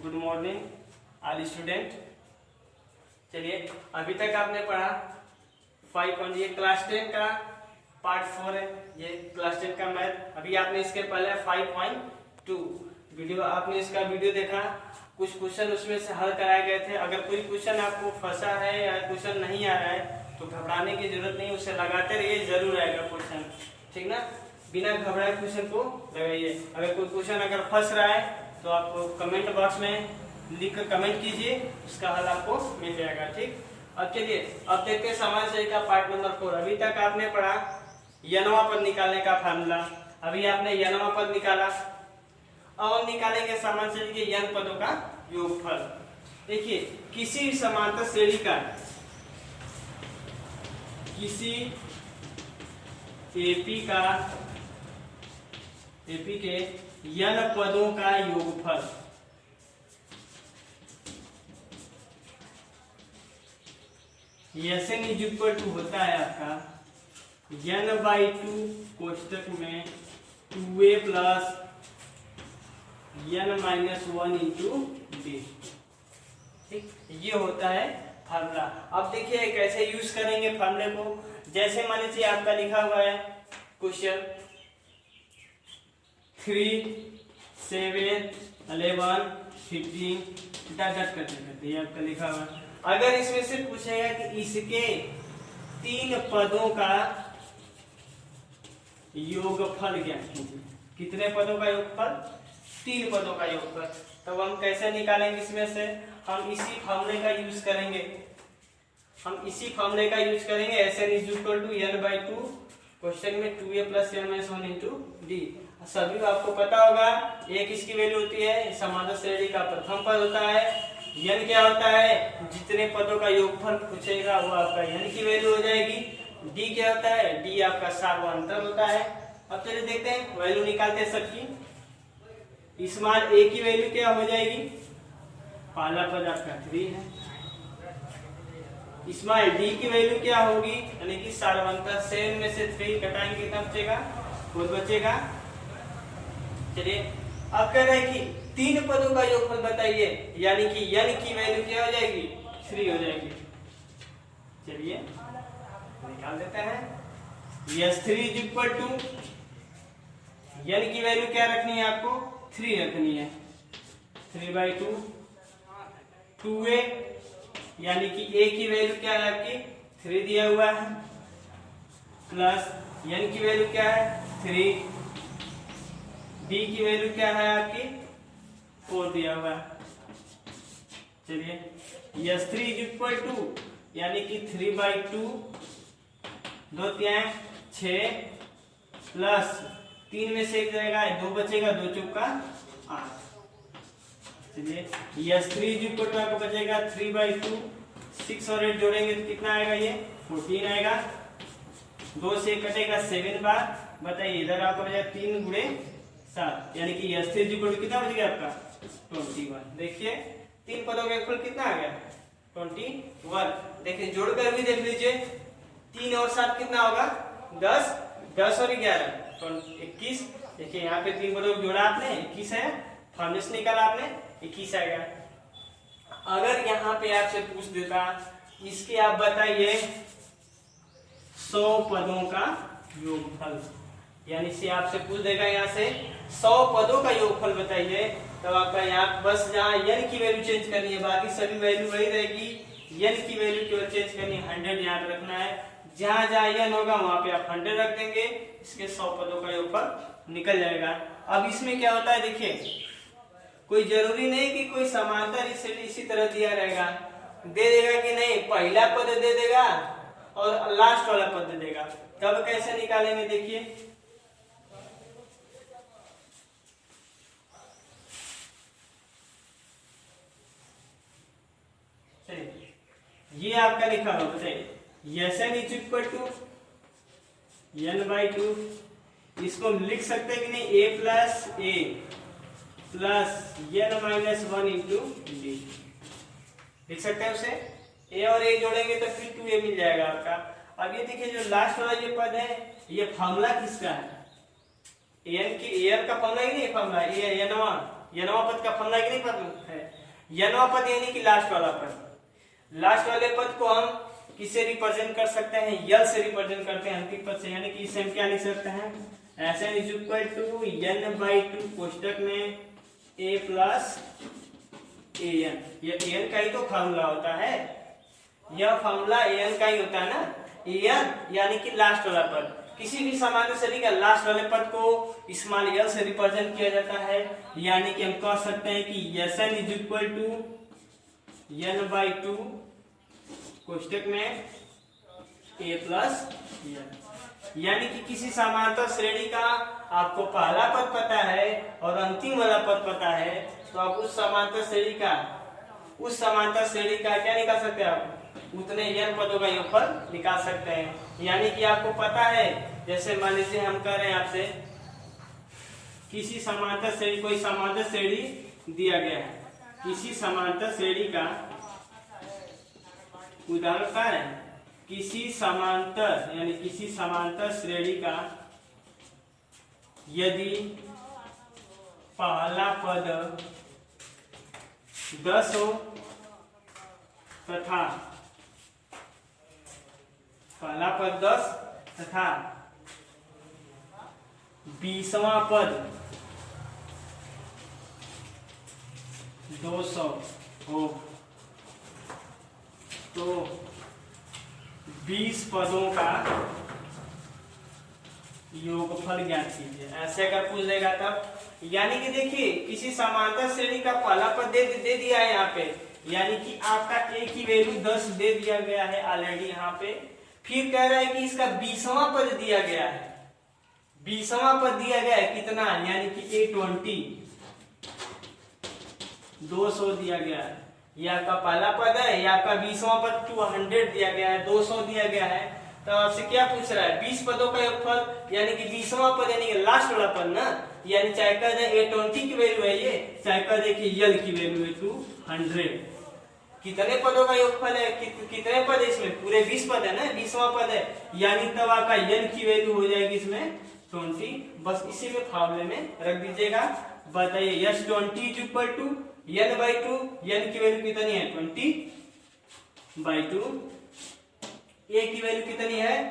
Good morning all student. चलिए अभी तक आपने पढ़ा 5 ये क्लास 10 का पार्ट 4 है, ये क्लास 10 का मैथ। अभी आपने इसके पहले 5.2 वीडियो आपने इसका वीडियो देखा, कुछ क्वेश्चन उसमें से हल कराए गए थे। अगर कोई क्वेश्चन आपको फंसा है या क्वेश्चन नहीं आ रहा है तो घबराने की जरूरत नहीं, उसे लगाते रहिए, जरूर आएगा क्वेश्चन, ठीक ना। बिना घबराए क्वेश्चन को लगाइए। अगर कोई क्वेश्चन अगर फंस रहा है तो आप कमेंट बॉक्स में लिख कर कमेंट कीजिए, उसका हल आपको मिल जाएगा, ठीक। अब चलिए अब देखते हैं समाज सही का पार्ट नंबर 4। अभी तक आपने पढ़ा यनवा पद निकालने का फार्मूला। अभी आपने यनवा पद निकाला और निकालेंगे समान श्रेणी के यन पदों का योगफल। देखिए किसी समांतर श्रेणी का किसी एपी के यन पदों का योगफल Sn इज इक्वल टू होता है आपका n/2 कोष्टक में 2a plus n-1 into D, ठीक। ये होता है फार्मूला। अब देखिए कैसे यूज करेंगे फार्मूले को। जैसे मान लीजिए आपका लिखा हुआ है क्वेश्चन 3, 7, 11, 15 डट डट करते ये आपका लिखा हुआ है। अगर इसमें से पूछेगा कि इसके 3 पदों का योगफल क्या कीजिए, कितने पदों का योगफल? 3 पदों का योगफल। तब हम कैसे निकालेंगे? इसमें से हम इसी फॉर्मूले का यूज करेंगे, Sn is equal to n/2 question में 2a plus n-1 into D. सभी को आपको पता होगा एक इसकी वैल्यू होती है समांतर श्रेणी का प्रथम पद होता है। n क्या होता है? जितने पदों का योगफल पूछेगा वो आपका n की वैल्यू हो जाएगी। d क्या होता है? d आपका सार्वंतर होता है। अब चलिए देखते हैं वैल्यू निकालते हैं सबकी। स्मॉल a की वैल्यू क्या हो जाएगी? पहला पद आपका 3 है। स्मॉल d की वैल्यू क्या होगी? यानी कि सार्वंतर 7 में से 3 घटाएंगे कितना बचेगा? 4 बचेगा। चलिए अब कह रहे हैं कि 3 पदों का योगफल बताइए, यानी कि n की वैल्यू क्या हो जाएगी? 3 हो जाएगी। चलिए निकाल देते हैं। S3 is equal to n की वैल्यू क्या रखनी है आपको? 3 रखनी है। 3/2 2a यानी कि a की वैल्यू क्या है आपकी? 3 दिया हुआ है, प्लस n की वैल्यू क्या है? 3, d की वैल्यू क्या है आपकी? 4 दिया हुआ है। चलिए S3 इज इक्वल टू यानी कि 3/2 2 3 6 प्लस 3 में से 1 जाएगा 2 बचेगा, 2 चौका 8। चलिए S3 इज इक्वल टू आपको बचेगा 3/2 6 और 8 जोड़ेंगे तो कितना आएगा? ये 14 आएगा। 2 से कटेगा 7 बार। बताइए इधर आपको बचेगा 3 गुणे 7 यानी कि S3 इज इक्वल टू कितना बच गया आपका? 21। देखिए 3 पदों का योगफल कितना आ गया? 21। देखिए जोड़कर भी देख लीजिए 3 और 7 कितना होगा? 10, 10 और 11 21। देखिए यहाँ पे 3 पदों को जोड़ा आपने 21 है, फॉर्मूले से निकाला आपने 21 आएगा। अगर यहाँ पे आपसे पूछ देता इसके आप बताइए 100 पदों का योगफल, यानी से आपसे पूछ देगा यहाँ से 100 पदों का योगफल बताइए, तब आपका यहाँ बस जहाँ n की वैल्यू चेंज करनी है, बाकी सभी वैल्यू वही रहेगी। n की वैल्यू केवल चेंज करनी है, 100 याद रखना है। जहाँ जहाँ n होगा वहां पे आप 100 रख देंगे, इसके 100 पदों का योगफल निकल जाएगा। अब इसमें क्या होता है देखिए, कोई जरूरी नहीं कि कोई समांतर इसी तरह दिया रहेगा, दे देगा कि नहीं पहला पद दे देगा और लास्ट वाला पद दे देगा। तब कैसे निकालेंगे देखिए। ये आपका लिखा हुआ बताइए Sn is equal to n/2। इसको हम लिख सकते हैं कि नहीं? a plus n-1 into D लिख सकते हैं उसे। a और a जोड़ेंगे तो फिर 2a मिल जाएगा आपका। अब ये देखिए जो लास्ट वाला ये पद है ये फार्मूला किसका है? an का फार्मूला ही नहीं, फार्मूला ये n1 nवां पद का फॉर्मूला कि नहीं पद है, nवां पद यानी कि लास्ट वाला पद। लास्ट वाले पद को हम किससे रिप्रेजेंट कर सकते हैं, यल से रिप्रेजेंट करते हैं, अंतिम पद से, यानी कि इसे हम क्या लिख सकते हैं, Sn is equal to n/2 कोष्टक में a प्लस an। ये an का ही तो फॉर्मूला होता है, यह फॉर्मूला an का ही होता है ना। an यानी कि लास्ट वाला पद, किसी भी समांतर श्रेणी का लास्ट वाले पद को स्मॉल l से रिप्रेजेंट किया जाता है, यानी कि हम कह सकते हैं कि Sn is equal to n/2 कोष्टक में a प्लस n। यानी कि किसी समांतर श्रेणी का आपको पहला पद पता है और अंतिम वाला पद पता है, तो आप उस समांतर श्रेणी का क्या निकाल सकते हैं, आप उतने n पदों का योगफल निकाल सकते हैं। यानी कि आपको पता है, जैसे मान लीजिए हम कह रहे हैं आपसे किसी समांतर श्रेणी, कोई समांतर श्रेणी दिया गया है, किसी समांतर श्रेणी का उदाहरण क्या है, किसी समांतर यानी किसी समांतर श्रेणी का यदि पहला पद 10 हो तथा पहला पद 10 तथा 20वां पद 200 हो, तो 20 पदों का योगफल ज्ञात कीजिए। ऐसे अगर पूछ देगा तब, यानी कि देखिए किसी समांतर श्रेणी का पहला पद दे दिया है यहाँ पे, यानी कि आपका a की वैल्यू 10 दे दिया गया है ऑलरेडी यहाँ पे। फिर कह रहा है कि इसका 20वां पद दिया गया है, 20वां पद दिया गया है कितना, यानी कि a20 200 दिया गया है। ये आपका पहला पद है, ये आपका 20वां पद 200 दिया गया है, 200 दिया गया है। तो आपसे क्या पूछ रहा है, 20 पदों का योगफल, यानी कि 20वां पद यानी कि लास्ट वाला पद ना, यानी चाहे कह दे a20 की वैल्यू है ये, चाहे कह दे कि यल की वैल्यू है 200। कितने पदों का योगफल है, कितने पद है इसमें, पूरे 20 पद है ना, 20वां पद है, यानी तब आपका यल की वैल्यू हो जाएगी इसमें 20। बस इसी में फार्मूले में रख दीजिएगा। बताइए S20 is equal to n/2, n की वैल्यू कितनी है 20/2, a की वैल्यू कितनी है,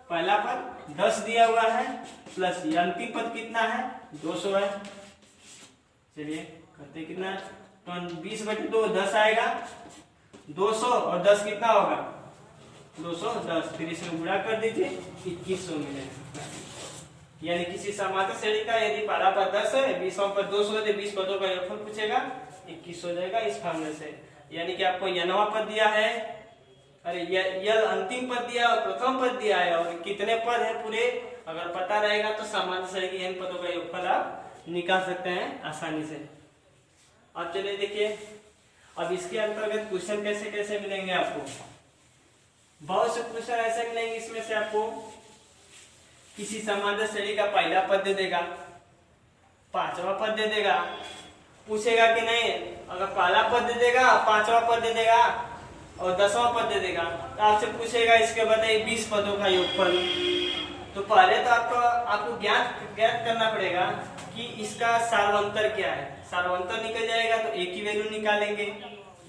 पहला पद 10 दिया हुआ है, प्लस अंतिम पद कितना है 200 है। चलिए करते कितना, 20/2 10 आएगा, 200 और 10 कितना होगा 210, फिर इसमें गुणा कर दीजिए 2100 मिलेगा। यानी किसी समांतर श्रेणी का यदि पहला पद 10 है, 20वां पद 200 है, 20 पदों का योगफल पूछेगा 21 हो जाएगा इस फार्मूले से। यानी कि आपको nवां पद दिया है, अरे यल अंतिम पद दिया और प्रथम पद दिया है, और कितने पद है पूरे अगर पता रहेगा तो समांतर श्रेणी के n पदों का योगफल आप निकाल सकते हैं आसानी से। अब चलिए देखिए, अब इसके अंतर्गत क्वेश्चन कैसे कैसे मिलेंगे आपको, बहुत से क्वेश्चन ऐसे मिलेंगे इसमें से आपको किसी समांतर श्रेणी का पहला पद दे देगा, 5वां पद दे देगा, पूछेगा कि नहीं, अगर पहला पद दे देगा, 5वां पद दे देगा और 10वां पद दे देगा, तो आपसे पूछेगा इसके बताइए 20 पदों का योगफल। तो पहले तो आपको ज्ञात करना पड़ेगा कि इसका सार्वंतर क्या है। सार्वंतर निकल जाएगा तो a की वैल्यू निकालेंगे,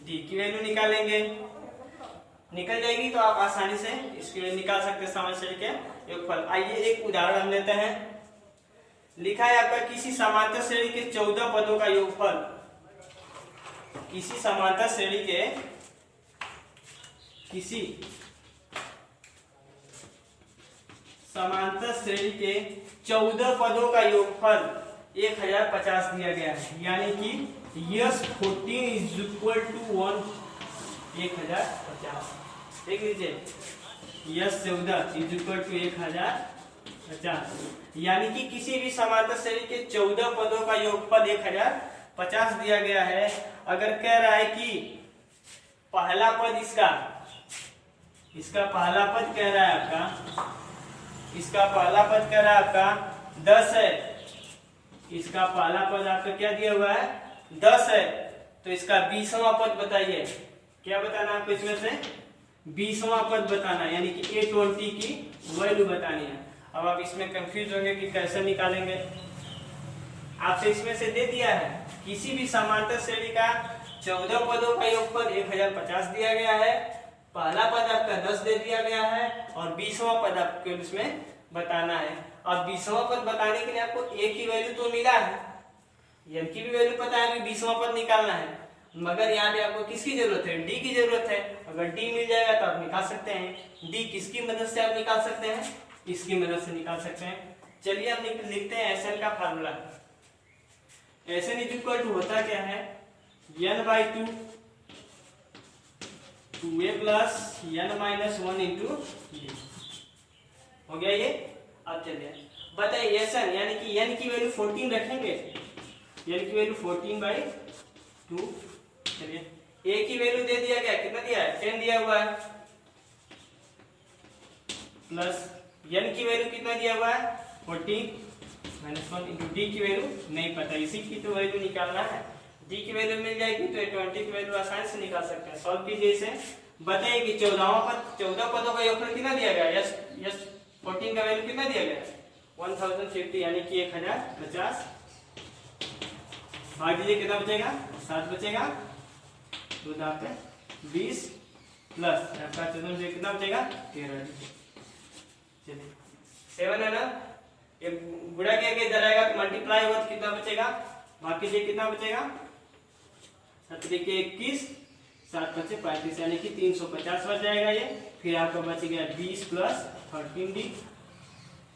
d की वैल्यू निकालेंगे, निकल जाएगी तो आप आसानी से इसके निकाल सकते हैं समांतर श्रेणी के योगफल। आइए एक उदाहरण हम लेते हैं। लिखा है आपका किसी समांतर श्रेणी के 14 पदों का योगफल, किसी समांतर श्रेणी के किसी समांतर श्रेणी के 14 पदों का योगफल 1050 दिया गया है, यानी कि S14 इज इक्वल टू 1050। देख लीजिए S14 इज इक्वल टू 1050, यानी कि किसी भी समांतर श्रेणी के 14 पदों का योगफल 1050 दिया गया है। अगर कह रहा है कि पहला पद इसका पहला पद कह रहा है आपका, इसका पहला पद कह रहा है आपका 10 है, इसका पहला पद आपका क्या दिया हुआ है 10 है, तो इसका 20वां पद बताइए, क्या बताना आपको इसमें से 20वां पद बताना, यानी कि A20 की वैल्यू बतानी है। अब आप इसमें कंफ्यूज होंगे कि कैसे निकालेंगे। आपसे इसमें से दे दिया है किसी भी समांतर श्रेणी का 14 पदों का योगफल 1050 दिया गया है। पहला पद आपका 10 दे दिया गया है और 20वां पद आपको इसमें बताना है। अब 20वां पद बताने के लिए आपको a की वैल्यू तो मिला है, n की भी वैल्यू पता है, 20वां पद निकालना है, मगर यहाँ पे आपको किसकी जरूरत है, d की जरूरत है। अगर d मिल जाएगा तो आप निकाल सकते हैं। d किसकी मदद से आप निकाल सकते हैं, इसकी मदद से निकाल सकते हैं। चलिए हम लिखते हैं SN का formula. SN is equal to होता क्या है, n/2 2a plus n-1 into d। हो गया ये। अब चलिए बताइए SN यानी कि n की वैल्यू 14 रखेंगे, n की वैल्यू 14/2। चलिए a की वैल्यू दे दिया गया, कितना दिया है, 10 दिया हुआ है, प्लस n की वैल्यू कितना दिया हुआ है, 14-1 इंटू d की वैल्यू नहीं पता, इसी की तो वैल्यू निकालना है। d की वैल्यू मिल जाएगी तो 20 की वैल्यू आसानी से निकाल सकते हैं। सॉल्व कीजिए इसे। बताइए कि 14 पदों का योगफल कितना दिया गया, यस 14 का वैल्यू कितना दिया गया, 1050 यानी कि 1050। भाग दीजिए, कितना बचेगा, 7 बचेगा, तो दाप पे 20 प्लस आपका कितना बचेगा, 13। चलिए 7 है ना, ये गुणा किया के इधर आएगा तो मल्टीप्लाई होगा तो कितना बचेगा, भाग कीजिए, कितना बचेगा, 7 के 21, 7 बचे 35 यानी कि 350 बच जाएगा ये। फिर आपका बच गया 20 प्लस 13d।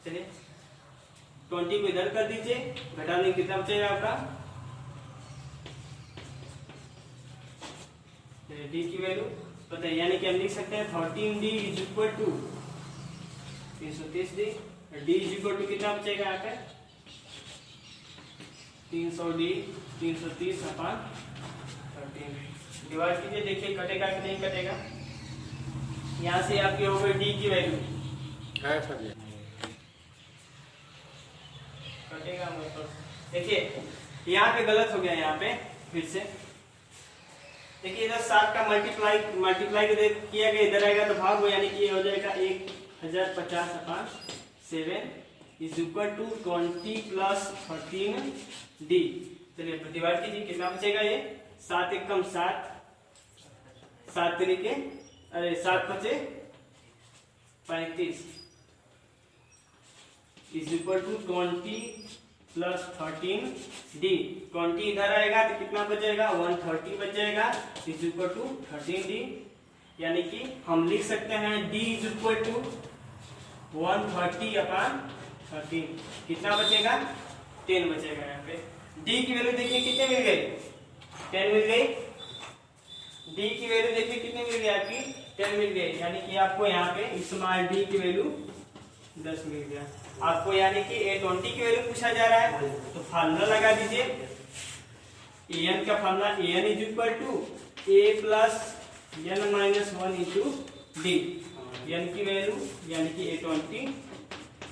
चलिए 20 को इधर कर दीजिए, घटाने कितना बचेगा आपका, d की वैल्यू पता है, यानी कि हम लिख सकते हैं 13d is equal to 330d। d is equal to कितना बचेगा यहाँ पे, 300d 330/13। डिवाइड कीजिए, देखिए कटेगा कि नहीं कटेगा। यहाँ से आपकी हो गई d की वैल्यू, कटेगा मतलब, देखिए यहाँ पे गलत हो गया, यहाँ पे फिर से देखिए इधर 7 का मल्टीप्लाई किया गया, इधर आएगा तो भाग हो, यानी कि ये हो जाएगा 1050/7 is equal to 20 plus 13d। चलिए डिवाइड कीजिए, कितना बचेगा ये, 7 एक कम 7, 7 तरीके, अरे 7 बचे 35 is equal to 20 plus 13d। 20 इधर आएगा तो कितना बचेगा, 130 बचेगा इज इक्वल टू 13d। यानी कि हम लिख सकते हैं d इज इक्वल टू 130/13। कितना बचेगा, 10 बचेगा। यहाँ पे d की वैल्यू देखिए कितने मिल गई, 10 मिल गई। d की वैल्यू देखिए कितने मिल गई आपकी, 10 मिल गई, यानी कि आपको यहाँ पे स्मॉल d की वैल्यू 10 मिल गया आपको, यानी कि A20 की वैल्यू पूछा जा रहा है तो फार्मूला लगा दीजिए। an का formula an is equal to a plus n-1 into d। n की वैल्यू यानी कि A20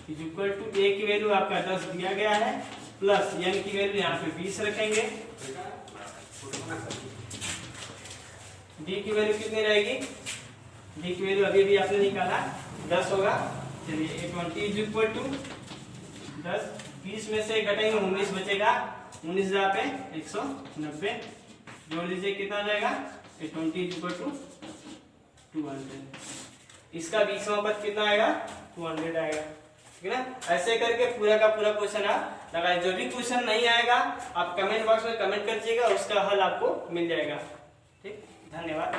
is equal to a की वैल्यू आपका 10 दिया गया है, प्लस n की वैल्यू यहाँ पे 20 रखेंगे, d की वैल्यू कितनी रहेगी, d की वैल्यू अभी भी आपने निकाला 10 होगा। चलिए A20 इज इक्वल टू 10, 20 में से घटाएंगे 19 बचेगा, 19 जहाँ पे 190 जोड़ लीजिए, कितना आ जाएगा, A20 इज इक्वल टू 200। इसका 20वां पद कितना आएगा, 200 आएगा, ठीक है ना। ऐसे करके पूरा का पूरा क्वेश्चन आप लगाए। जो भी क्वेश्चन नहीं आएगा आप कमेंट बॉक्स में कमेंट करिएगा, उसका हल आपको मिल जाएगा। ठीक, धन्यवाद।